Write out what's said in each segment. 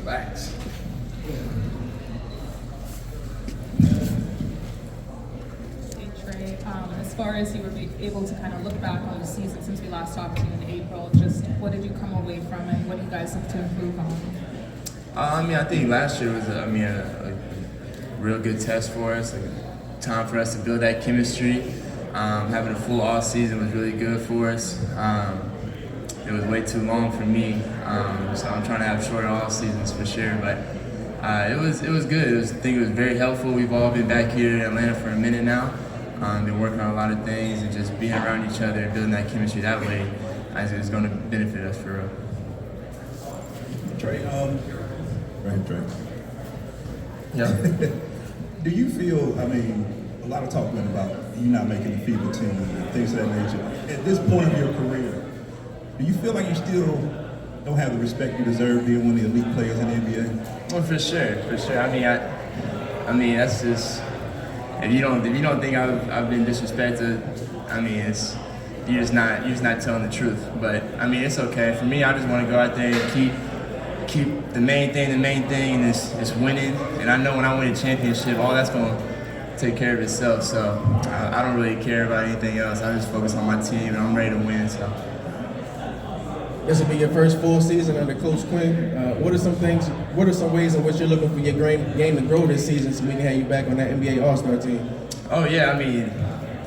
Relax. Hey Trey, as far as you were able to kind of look back on the season since we last talked to you in April, just what did you come away from and what do you guys look to improve on? I think last year was a real good test for us. Time for us to build that chemistry. Having a full off season was really good for us. It was way too long for me, so I'm trying to have shorter off seasons for sure. But it was good. I think it was very helpful. We've all been back here in Atlanta for a minute now. Been working on a lot of things and just being around each other and building that chemistry that way is going to benefit us for real. Trey, Trey. Yeah. Do you feel, a lot of talk went about you not making the FIBA team and things of that nature. At this point of your career, do you feel like you still don't have the respect you deserve being one of the elite players in the NBA? Well, for sure. I mean, that's just if you don't think I've been disrespected, you're just not telling the truth. But it's okay for me. I just want to go out there and keep the main thing, and is winning. And I know when I win a championship, all that's going to take care of itself. So I don't really care about anything else. I just focus on my team, and I'm ready to win. So. This will be your first full season under Coach Quinn. What are some ways in which you're looking for your game to grow this season so we can have you back on that NBA All-Star team? Oh yeah,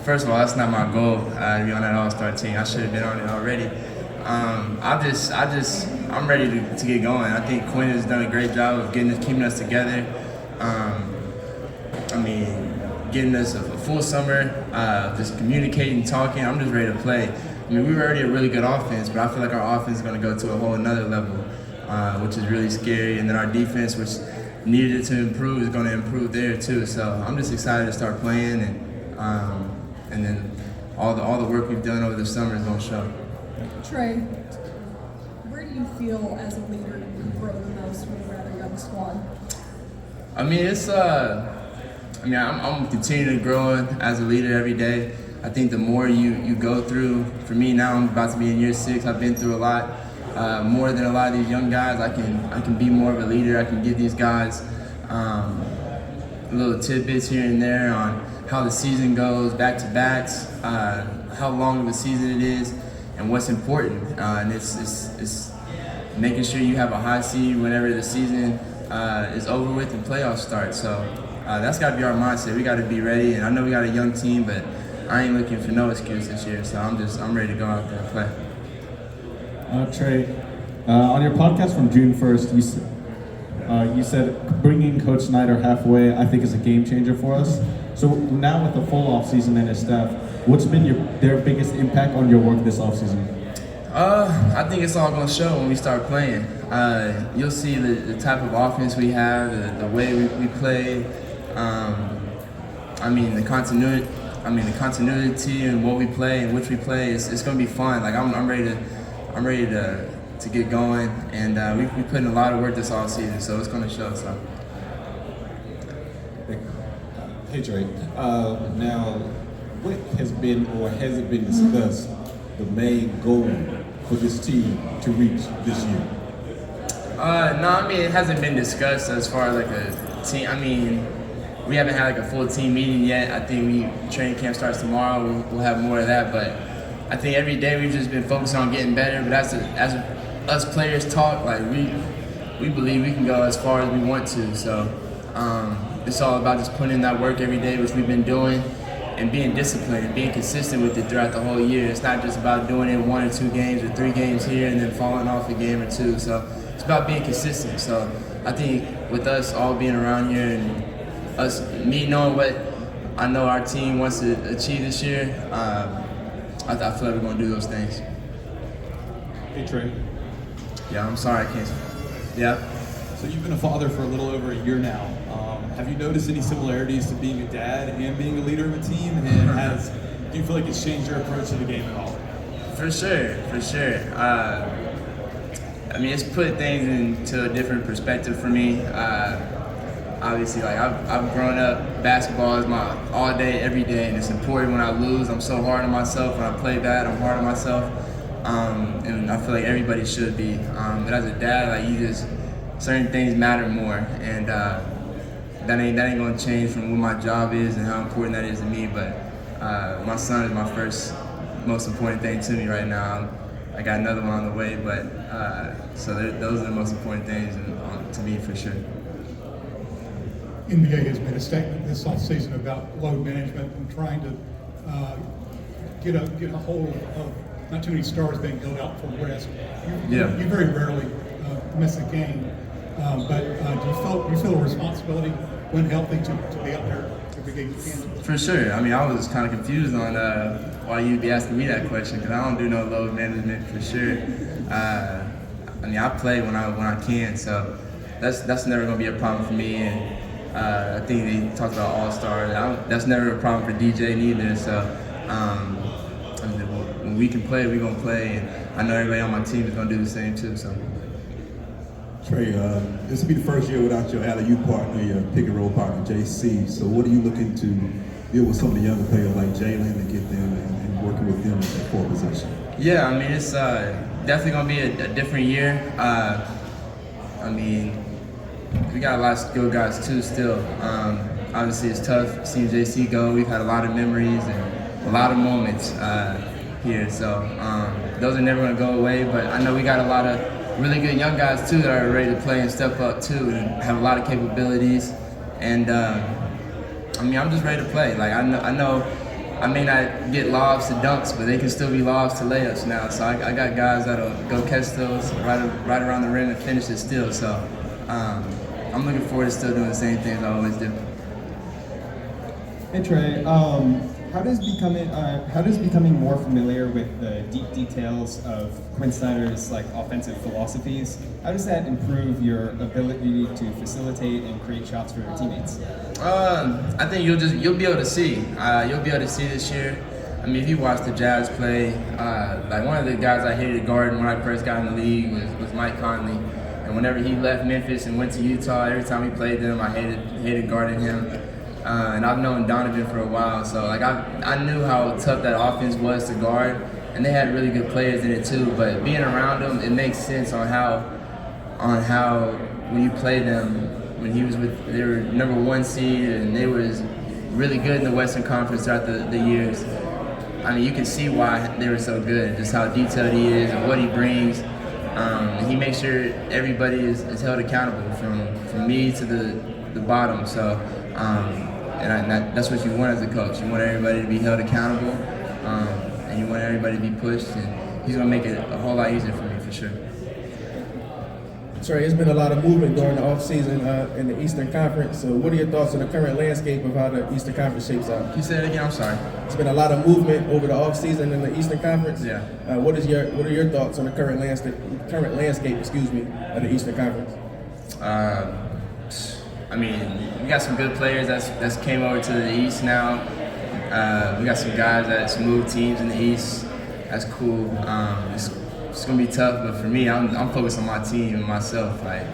first of all, that's not my goal to be on that All-Star team. I should have been on it already. I'm ready to get going. I think Quinn has done a great job of keeping us together. Getting us a full summer, just communicating, talking. I'm just ready to play. We were already a really good offense, but I feel like our offense is going to go to a whole another level, which is really scary. And then our defense, which needed to improve, is going to improve there too. So I'm just excited to start playing, and then all the work we've done over the summer is going to show. Trey, where do you feel as a leader you grow the most with a rather young squad? I'm continuing to grow as a leader every day. I think the more you go through, for me now, I'm about to be in year 6. I've been through a lot, more than a lot of these young guys. I can be more of a leader. I can give these guys little tidbits here and there on how the season goes, back-to-backs, how long of a season it is, and what's important. And it's making sure you have a high seed whenever the season is over with and playoffs start. So that's got to be our mindset. We got to be ready. And I know we got a young team, but I ain't looking for no excuse this year. So I'm ready to go out there and play. Trey, on your podcast from June 1st, you said bringing Coach Snyder halfway, I think, is a game changer for us. So now with the full off season and his staff, what's been their biggest impact on your work this off season? I think it's all going to show when we start playing. You'll see the type of offense we have, the way we play. The continuity and what we play and which we play. It's going to be fun. I'm ready to get going, and we put in a lot of work this off season, so it's going to show. So. Hey Trey, now what has been or has it been discussed the main goal for this team to reach this year? It hasn't been discussed as far as like a team. We haven't had like a full team meeting yet. I think training camp starts tomorrow. We'll have more of that, but I think every day we've just been focused on getting better. But as us players talk, we believe we can go as far as we want to. So it's all about just putting in that work every day, which we've been doing, and being disciplined and being consistent with it throughout the whole year. It's not just about doing it 1 or 2 games or 3 games here and then falling off a game or 2. So it's about being consistent. So I think with us all being around here and me knowing what I know our team wants to achieve this year, I feel like we're going to do those things. Hey Trey. Yeah, I'm sorry I can't. Yeah. So you've been a father for a little over a year now. Have you noticed any similarities to being a dad and being a leader of a team? And do you feel like it's changed your approach to the game at all? For sure. It's put things into a different perspective for me. Obviously, I've grown up, basketball is my all day, every day, and it's important when I lose. I'm so hard on myself. When I play bad, I'm hard on myself. And I feel like everybody should be. But as a dad, certain things matter more, and that ain't gonna change from what my job is and how important that is to me. But my son is my first most important thing to me right now. I got another one on the way, but so those are the most important things to me for sure. NBA has made a statement this offseason about load management and trying to get a hold of not too many stars being held out for rest. You very rarely miss a game, but do you feel a responsibility when healthy to be out there every game you can? For sure. I mean, I was kind of confused on why you'd be asking me that question, because I don't do no load management for sure. I mean, I play when I can, so that's never gonna be a problem for me. And I think they talked about All-Star. That's never a problem for DJ neither. So I mean, when we can play, we're gonna play, and I know everybody on my team is gonna do the same too. So. Trey, this will be the first year without your alley-oop partner, your pick-and-roll partner, JC. So what are you looking to deal with some of the younger players like Jalen and get them and working with them in that four position? Yeah, I mean, it's definitely going to be a different year. I mean, we got a lot of skilled guys too still. Obviously, it's tough seeing JC go. We've had a lot of memories and a lot of moments here. So those are never going to go away, but I know we got a lot of really good young guys too that are ready to play and step up too and have a lot of capabilities. And I mean, I'm just ready to play. Like I know I may not get lobs to dunks, but they can still be lobs to layups now. So I got guys that'll go catch those right around the rim and finish it still. So I'm looking forward to still doing the same things I always do. Hey Trey, how does becoming more familiar with the deep details of Quinn Snyder's offensive philosophies, how does that improve your ability to facilitate and create shots for your teammates? I think you'll be able to see. You'll be able to see this year. I mean, if you watch the Jazz play, one of the guys I hated guarding when I first got in the league was Mike Conley. And whenever he left Memphis and went to Utah, every time we played them, I hated guarding him. And I've known Donovan for a while, so I knew how tough that offense was to guard, and they had really good players in it too. But being around them, it makes sense on how when you play them, when they were #1 seed and they was really good in the Western Conference throughout the years. I mean, you can see why they were so good, just how detailed he is and what he brings. He makes sure everybody is held accountable from me to the bottom. So. And that's what you want as a coach. You want everybody to be held accountable, and you want everybody to be pushed. And he's gonna make it a whole lot easier for me for sure. Trey, there's been a lot of movement during the offseason in the Eastern Conference. So what are your thoughts on the current landscape of how the Eastern Conference shapes out? Can you say that again? I'm sorry. There's been a lot of movement over the offseason in the Eastern Conference. Yeah. What are your thoughts on the current landscape of the Eastern Conference? I mean, we got some good players that's came over to the East now. We got some guys that's moved teams in the East. That's cool. It's gonna be tough, but for me, I'm focused on my team and myself. I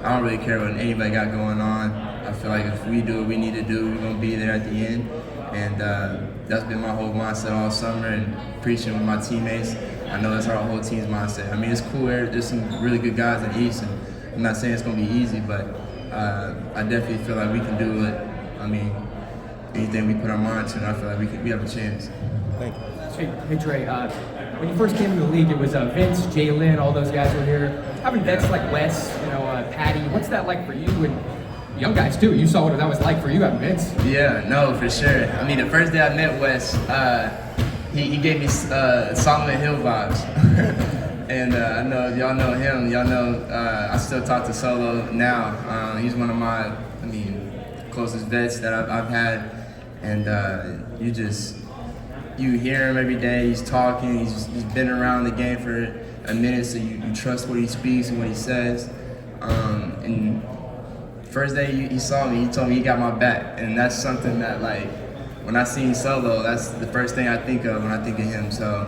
don't really care what anybody got going on. I feel like if we do what we need to do, we're gonna be there at the end. And that's been my whole mindset all summer and preaching with my teammates. I know that's our whole team's mindset. I mean, it's cool. There's some really good guys in the East, and I'm not saying it's gonna be easy, but I definitely feel like we can do it. I mean, anything we put our mind to, I feel like we have a chance. Thank you. Hey Trey, when you first came into the league, it was Vince, Jalen, all those guys were here. Having vets like Wes, Patty, what's that like for you and young guys too? You saw what that was like for you having Vince. Yeah, no, for sure. I mean, the first day I met Wes, he gave me Solomon Hill vibes. And I know if y'all know him, y'all know I still talk to Solo now. He's one of my, closest vets that I've had. And you hear him every day, he's talking, he's been around the game for a minute, so you trust what he speaks and what he says. And first day he saw me, he told me he got my back. And that's something that when I seen Solo, that's the first thing I think of when I think of him. So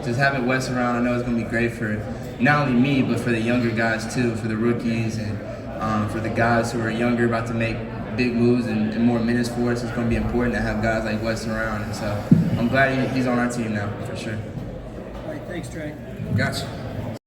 just having Wes around, I know it's gonna be great for not only me, but for the younger guys too, for the rookies and for the guys who are younger, about to make big moves and more minutes for us. It's gonna be important to have guys like Wes around. And so I'm glad he's on our team now, for sure. All right, thanks, Trey. Gotcha.